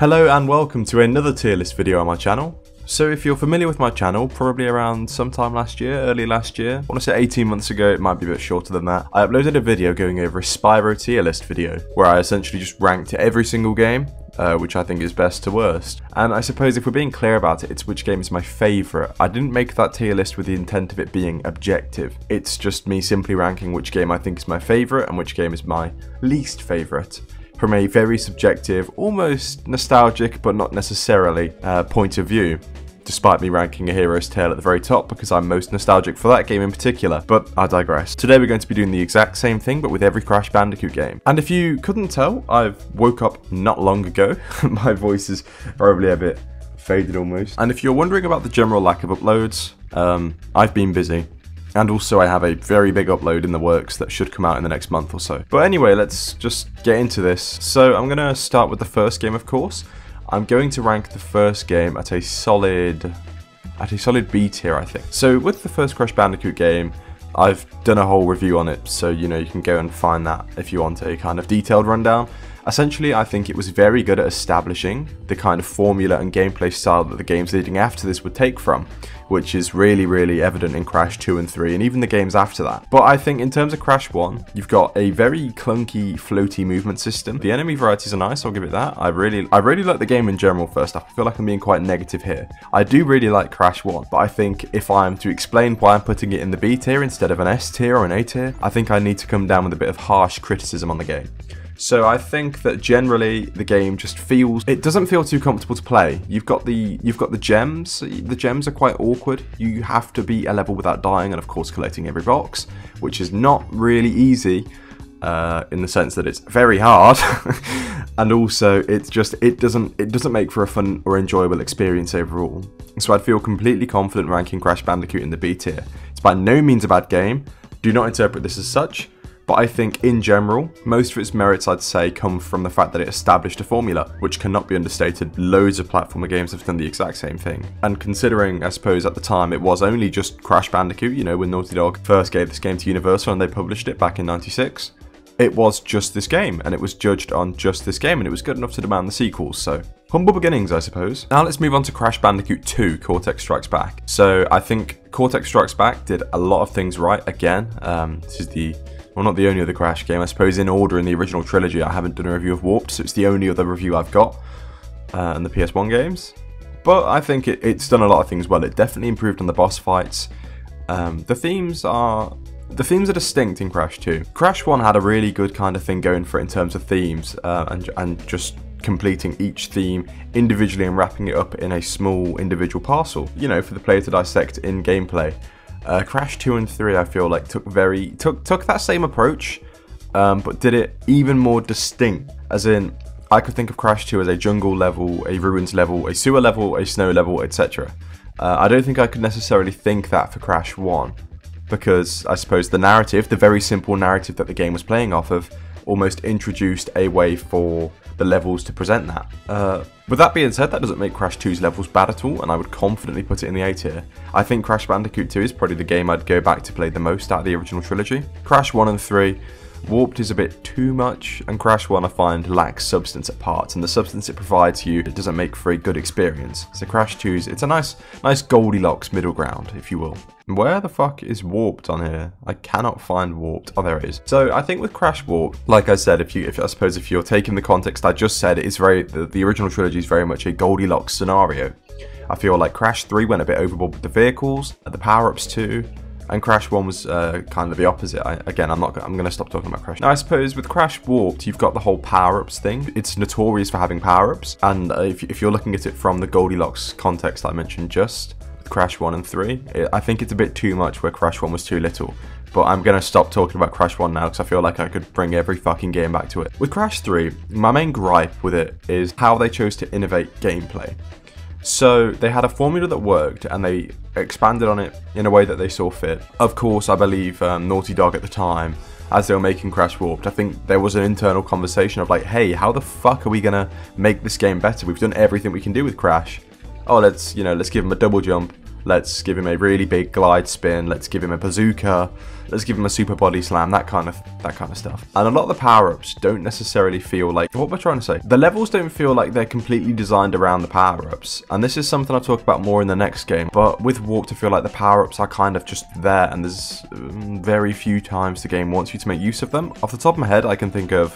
Hello and welcome to another tier list video on my channel. So if you're familiar with my channel, probably around sometime last year, early last year, I want to say 18 months ago, it might be a bit shorter than that, I uploaded a video going over a Spyro tier list video, where I essentially just ranked every single game, which I think is best to worst. And I suppose if we're being clear about it, it's which game is my favourite. I didn't make that tier list with the intent of it being objective. It's just me simply ranking which game I think is my favourite and which game is my least favourite, from a very subjective, almost nostalgic, but not necessarily, point of view. Despite me ranking A Hero's Tale at the very top because I'm most nostalgic for that game in particular, but I digress. Today we're going to be doing the exact same thing but with every Crash Bandicoot game. And if you couldn't tell, I've woke up not long ago. My voice is probably a bit faded almost. And if you're wondering about the general lack of uploads, I've been busy. And also I have a very big upload in the works that should come out in the next month or so. But anyway, let's just get into this. So I'm going to start with the first game, of course. I'm going to rank the first game at a solid B tier, I think. So with the first Crash Bandicoot game, I've done a whole review on it, so you can go and find that if you want a kind of detailed rundown. Essentially, I think it was very good at establishing the kind of formula and gameplay style that the games leading after this would take from, which is really evident in Crash 2 and 3 and even the games after that. But I think in terms of Crash 1, you've got a very clunky, floaty movement system. The enemy varieties are nice, I'll give it that. I really like the game in general first off. I feel like I'm being quite negative here. I do really like Crash 1, but I think if I'm to explain why I'm putting it in the B tier instead of an S tier or an A tier, I think I need to come down with a bit of harsh criticism on the game. So I think that generally the game just doesn't feel too comfortable to play. You've got the gems. The gems are quite awkward. You have to beat a level without dying and of course collecting every box, which is not really easy in the sense that it's very hard. And also it doesn't make for a fun or enjoyable experience overall. So I'd feel completely confident ranking Crash Bandicoot in the B tier. It's by no means a bad game. Do not interpret this as such. But I think, in general, most of its merits, I'd say, come from the fact that it established a formula, which cannot be understated. Loads of platformer games have done the exact same thing. And considering, I suppose, at the time, it was only just Crash Bandicoot, when Naughty Dog first gave this game to Universal and they published it back in '96, it was just this game, and it was judged on just this game, and it was good enough to demand the sequels, so humble beginnings, I suppose. Now let's move on to Crash Bandicoot 2, Cortex Strikes Back. So I think Cortex Strikes Back did a lot of things right again. This is well, not the only other Crash game, I suppose in order in the original trilogy. I haven't done a review of Warped, so it's the only other review I've got in the PS1 games. But I think it's done a lot of things well. It definitely improved on the boss fights. The themes are distinct in Crash 2. Crash 1 had a really good kind of thing going for it in terms of themes and just completing each theme individually and wrapping it up in a small individual parcel, for the player to dissect in gameplay. Crash 2 and 3 I feel like took that same approach, but did it even more distinct, as in I could think of Crash 2 as a jungle level, a ruins level, a sewer level, a snow level, etc. I don't think I could necessarily think that for Crash 1, because I suppose the narrative, the very simple narrative that the game was playing off of, almost introduced a way for the levels to present that. With that being said, that doesn't make Crash 2's levels bad at all, and I would confidently put it in the A tier. I think Crash Bandicoot 2 is probably the game I'd go back to play the most out of the original trilogy. Crash 1 and 3, Warped is a bit too much, and Crash 1 I find lacks substance at parts, and the substance it provides you, it doesn't make for a good experience. So Crash 2's, it's a nice Goldilocks middle ground, if you will. Where the fuck is Warped on here? I cannot find Warped. Oh, there it is. So I think with Crash Warped, like I said, if you're taking the context I just said, it's the original trilogy is very much a Goldilocks scenario. I feel like Crash 3 went a bit overboard with the vehicles, the power-ups too. And Crash 1 was kind of the opposite. I'm going to stop talking about Crash. Now, I suppose with Crash Warped, you've got the whole power-ups thing. It's notorious for having power-ups. And if you're looking at it from the Goldilocks context I mentioned just, with Crash 1 and 3, I think it's a bit too much where Crash 1 was too little. But I'm going to stop talking about Crash 1 now because I feel like I could bring every fucking game back to it. With Crash 3, my main gripe with it is how they chose to innovate gameplay. So they had a formula that worked and they expanded on it in a way that they saw fit. Of course, I believe Naughty Dog at the time, as they were making Crash Warped, I think there was an internal conversation of like, hey, how the fuck are we gonna make this game better? We've done everything we can do with Crash. Oh, let's give him a double jump, let's give him a really big glide spin, let's give him a bazooka, let's give him a super body slam, that kind of stuff. And a lot of the power-ups don't necessarily feel like, what am I trying to say? The levels don't feel like they're completely designed around the power-ups, and this is something I'll talk about more in the next game. But with Warped, I feel like the power-ups are kind of just there, and there's very few times the game wants you to make use of them. Off the top of my head, I can think of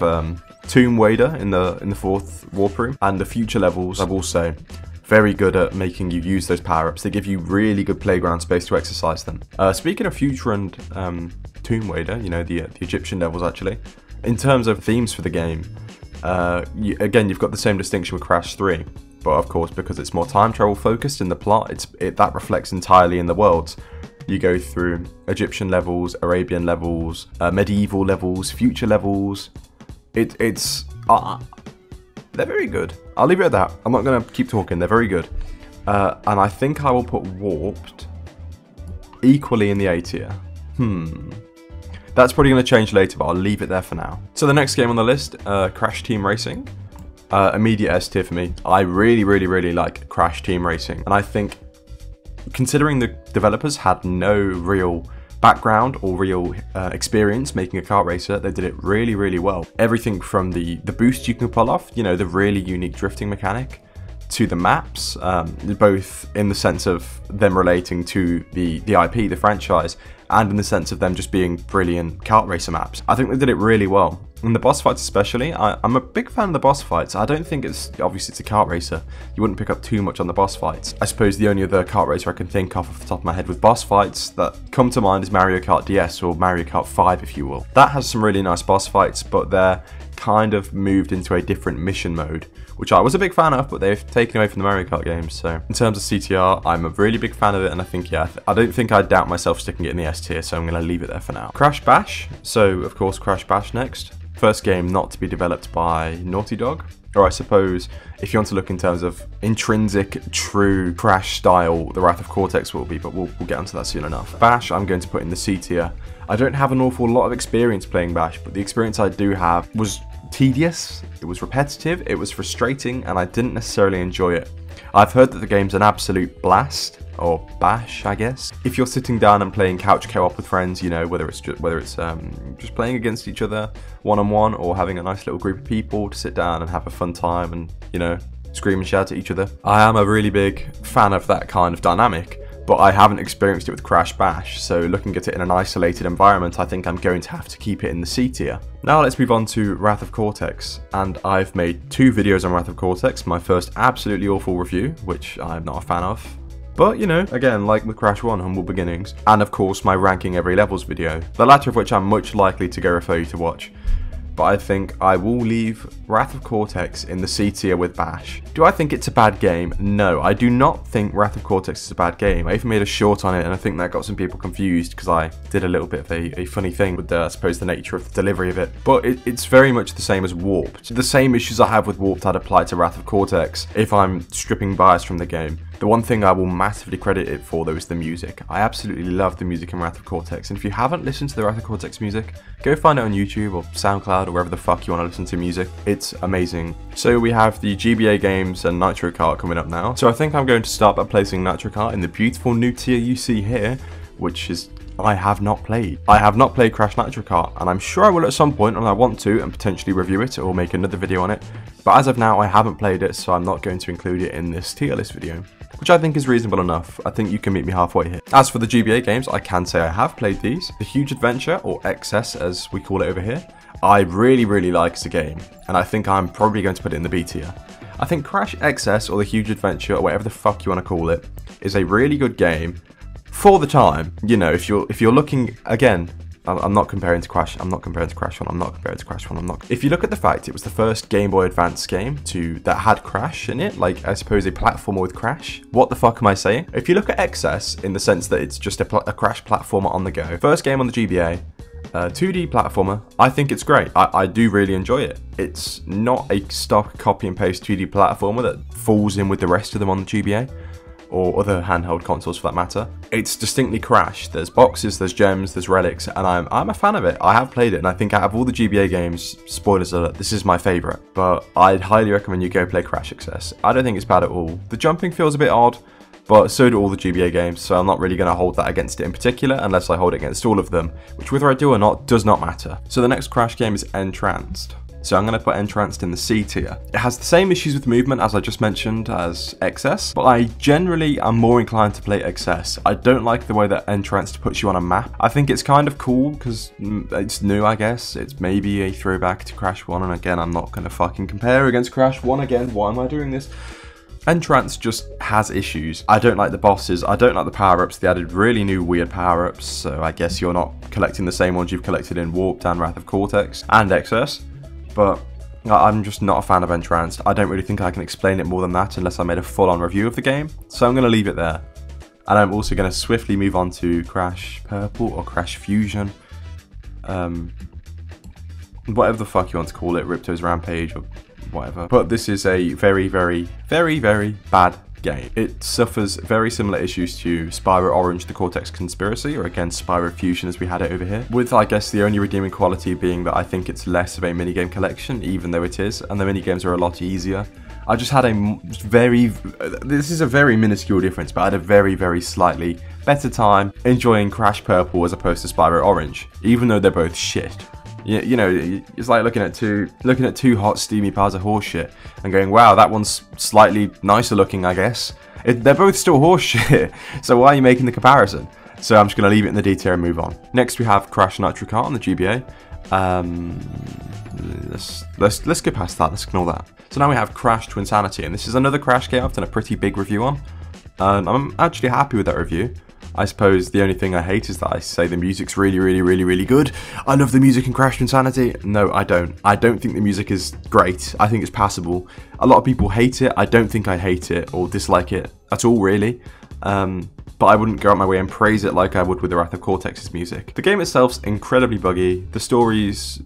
Tomb Raider in the 4th warp room, and the future levels, I will say, very good at making you use those power-ups. They give you really good playground space to exercise them. Speaking of Future and Tomb Raider, you know, the Egyptian levels actually, in terms of themes for the game, again, you've got the same distinction with Crash 3, but of course, because it's more time travel focused in the plot, that reflects entirely in the worlds. You go through Egyptian levels, Arabian levels, medieval levels, future levels. They're very good. I'll leave it at that. I'm not going to keep talking. They're very good. And I think I will put Warped equally in the A tier. That's probably going to change later, but I'll leave it there for now. So the next game on the list, Crash Team Racing. Immediate S tier for me. I really like Crash Team Racing. And I think, considering the developers had no real background or real experience making a kart racer, they did it really well. Everything from the boost you can pull off, you know, the really unique drifting mechanic, to the maps, both in the sense of them relating to the IP, the franchise, and in the sense of them just being brilliant kart racer maps. I think they did it really well. And the boss fights especially, I'm a big fan of the boss fights. I don't think obviously it's a kart racer, you wouldn't pick up too much on the boss fights. I suppose the only other kart racer I can think of off the top of my head with boss fights that come to mind is Mario Kart DS, or Mario Kart 5 if you will. That has some really nice boss fights, but they're kind of moved into a different mission mode, which I was a big fan of, but they've taken away from the Mario Kart games. So in terms of CTR, I'm a really big fan of it, and I think, yeah, I don't think I doubt myself sticking it in the S tier, so I'm going to leave it there for now. Crash Bash. So of course Crash Bash next. First game not to be developed by Naughty Dog. Or I suppose, if you want to look in terms of intrinsic, true Crash style, the Wrath of Cortex will be, but we'll get onto that soon enough. Bash, I'm going to put in the C tier. I don't have an awful lot of experience playing Bash, but the experience I do have was tedious, it was repetitive, it was frustrating, and I didn't necessarily enjoy it. I've heard that the game's an absolute blast, or bash, I guess. If you're sitting down and playing couch co-op with friends, you know, whether it's just playing against each other one-on-one, or having a nice little group of people to sit down and have a fun time and, you know, scream and shout at each other. I am a really big fan of that kind of dynamic, but I haven't experienced it with Crash Bash, so looking at it in an isolated environment, I think I'm going to have to keep it in the C tier. Now let's move on to Wrath of Cortex, and I've made 2 videos on Wrath of Cortex. My first absolutely awful review, which I'm not a fan of, but you know, again, like with Crash 1, humble beginnings, and of course my ranking every levels video, the latter of which I'm much likely to go refer you to watch. But I think I will leave Wrath of Cortex in the C tier with Bash. Do I think it's a bad game? No, I do not think Wrath of Cortex is a bad game. I even made a short on it, and I think that got some people confused because I did a little bit of a funny thing with, I suppose, the nature of the delivery of it. But it's very much the same as Warped. The same issues I have with Warped I'd apply to Wrath of Cortex if I'm stripping bias from the game. The one thing I will massively credit it for, though, is the music. I absolutely love the music in Wrath of Cortex, and if you haven't listened to the Wrath of Cortex music, go find it on YouTube or SoundCloud or wherever the fuck you want to listen to music. It's amazing. So we have the Gba Games and Nitro Kart coming up now. So I think I'm going to start by placing Nitro Kart in the beautiful new tier you see here, which is I have not played. I have not played Crash Nitro Kart, and I'm sure I will at some point, and I want to, and potentially review it or make another video on it. But as of now, I haven't played it, so I'm not going to include it in this tier list video, which I think is reasonable enough. I think you can meet me halfway here. As for the Gba games, I can say I have played these. The Huge Adventure, or XS as we call it over here, I really like as a game, and I think I'm probably going to put it in the B tier. I think Crash XS, or the Huge Adventure, or whatever the fuck you want to call it, is a really good game for the time. You know, if you're looking, again, I'm not comparing to Crash. I'm not comparing to Crash 1. I'm not comparing to Crash 1. I'm not. If you look at the fact it was the first Game Boy Advance game that had Crash in it, like I suppose a platformer with Crash. What the fuck am I saying? If you look at XS in the sense that it's just a Crash platformer on the go, first game on the GBA, 2D platformer, I think it's great. I do really enjoy it. It's not a stock copy and paste 2D platformer that falls in with the rest of them on the GBA, or other handheld consoles for that matter. It's distinctly Crash. There's boxes, there's gems, there's relics, and I'm a fan of it. I have played it, and I think out of all the GBA games, spoilers alert, this is my favourite. But I'd highly recommend you go play Crash XS. I don't think it's bad at all. The jumping feels a bit odd. but so do all the GBA games, so I'm not really going to hold that against it in particular, unless I hold it against all of them, which whether I do or not does not matter. So the next Crash game is Entranced. So I'm going to put Entranced in the C tier. It has the same issues with movement as I just mentioned as XS, but I generally am more inclined to play XS. I don't like the way that Entranced puts you on a map. I think it's kind of cool because it's new, I guess. It's maybe a throwback to Crash 1, and again, I'm not going to fucking compare against Crash 1 again. Why am I doing this? Entranced just has issues. I don't like the bosses, I don't like the power-ups. They added really new weird power-ups, so I guess you're not collecting the same ones you've collected in Warped and Wrath of Cortex and XS. But I'm just not a fan of Entranced. I don't really think I can explain it more than that unless I made a full-on review of the game, so I'm going to leave it there. And I'm also going to swiftly move on to Crash Purple or Crash Fusion. Whatever the fuck you want to call it, Ripto's Rampage or whatever. But this is a very, very, very, very bad game. It suffers very similar issues to Spyro Orange, the Cortex Conspiracy, or again Spyro Fusion as we had it over here, with I guess the only redeeming quality being that I think it's less of a minigame collection, even though it is, and the minigames are a lot easier. I just had this is a very minuscule difference, but I had a very, very slightly better time enjoying Crash Purple as opposed to Spyro Orange, even though they're both shit. You know, it's like looking at two hot, steamy piles of horse shit and going, wow, that one's slightly nicer looking, I guess. They're both still horse shit, so why are you making the comparison? So I'm just going to leave it in the D tier and move on. Next we have Crash Nitro Kart on the GBA. Let's get past that, let's ignore that. So now we have Crash Twinsanity, and this is another Crash game I've done a pretty big review on. I'm actually happy with that review. I suppose the only thing I hate is that I say the music's really, really, really, really good. I love the music in Crash Twinsanity. No, I don't. I don't think the music is great. I think it's passable. A lot of people hate it. I don't think I hate it or dislike it at all, really. But I wouldn't go out my way and praise it like I would with the Wrath of Cortex's music. The game itself's incredibly buggy. The story's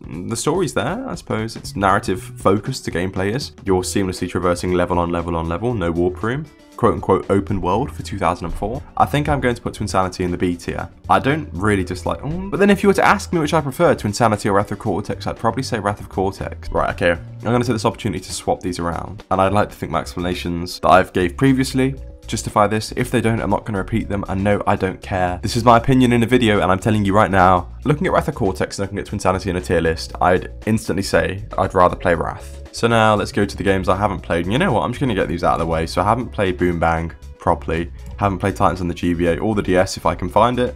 there, I suppose. It's narrative focused, the gameplay is. You're seamlessly traversing level on level on level, no warp room. Quote-unquote open world for 2004. I think I'm going to put Twinsanity in the B tier. I don't really dislike but then if you were to ask me which I prefer, Twinsanity or Wrath of Cortex, I'd probably say Wrath of Cortex. Right, okay, I'm going to take this opportunity to swap these around, and I'd like to think my explanations that I've gave previously justify this. If they don't, I'm not going to repeat them, and no, I don't care. This is my opinion in a video, and I'm telling you right now, looking at Wrath of Cortex and looking at Twinsanity in a tier list, I'd instantly say I'd rather play Wrath. So now let's go to the games I haven't played, and you know what, I'm just going to get these out of the way. So I haven't played Boom Bang properly, haven't played Titans on the GBA or the DS if I can find it.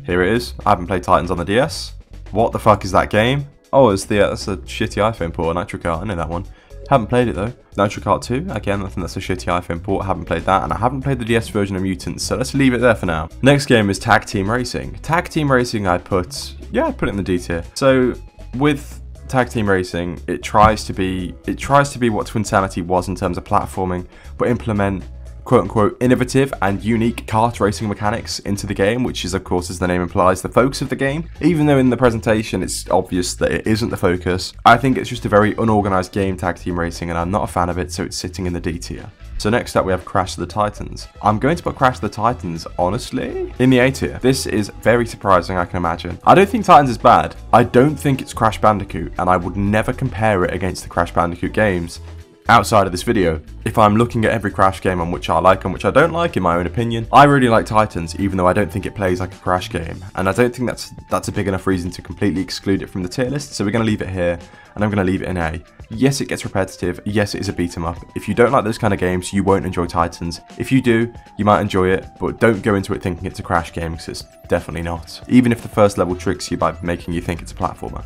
Here it is. I haven't played Titans on the DS. What the fuck is that game? Oh, it's that's a shitty iPhone port, Nitro Kart, I know that one. Haven't played it though. Nitro Kart 2, again, I think that's a shitty iPhone port, haven't played that, and I haven't played the DS version of Mutant, so let's leave it there for now. Next game is Tag Team Racing. Tag Team Racing I'd put it in the D tier. So with Tag Team Racing, it tries to be what Twinsanity was in terms of platforming, but implement quote-unquote innovative and unique kart racing mechanics into the game, which is, of course, as the name implies, the focus of the game. Even though in the presentation it's obvious that it isn't the focus, I think it's just a very unorganized game, Tag Team Racing, and I'm not a fan of it, so it's sitting in the D tier. So next up we have Crash of the Titans. I'm going to put Crash of the Titans, honestly, in the A tier. This is very surprising, I can imagine. I don't think Titans is bad. I don't think it's Crash Bandicoot, and I would never compare it against the Crash Bandicoot games outside of this video. If I'm looking at every Crash game on which I like and which I don't like, in my own opinion, I really like Titans, even though I don't think it plays like a Crash game. And I don't think that's a big enough reason to completely exclude it from the tier list, so we're going to leave it here, and I'm going to leave it in A. Yes, it gets repetitive. Yes, it is a beat 'em up. If you don't like those kind of games, you won't enjoy Titans. If you do, you might enjoy it, but don't go into it thinking it's a Crash game, because it's definitely not. Even if the first level tricks you by making you think it's a platformer.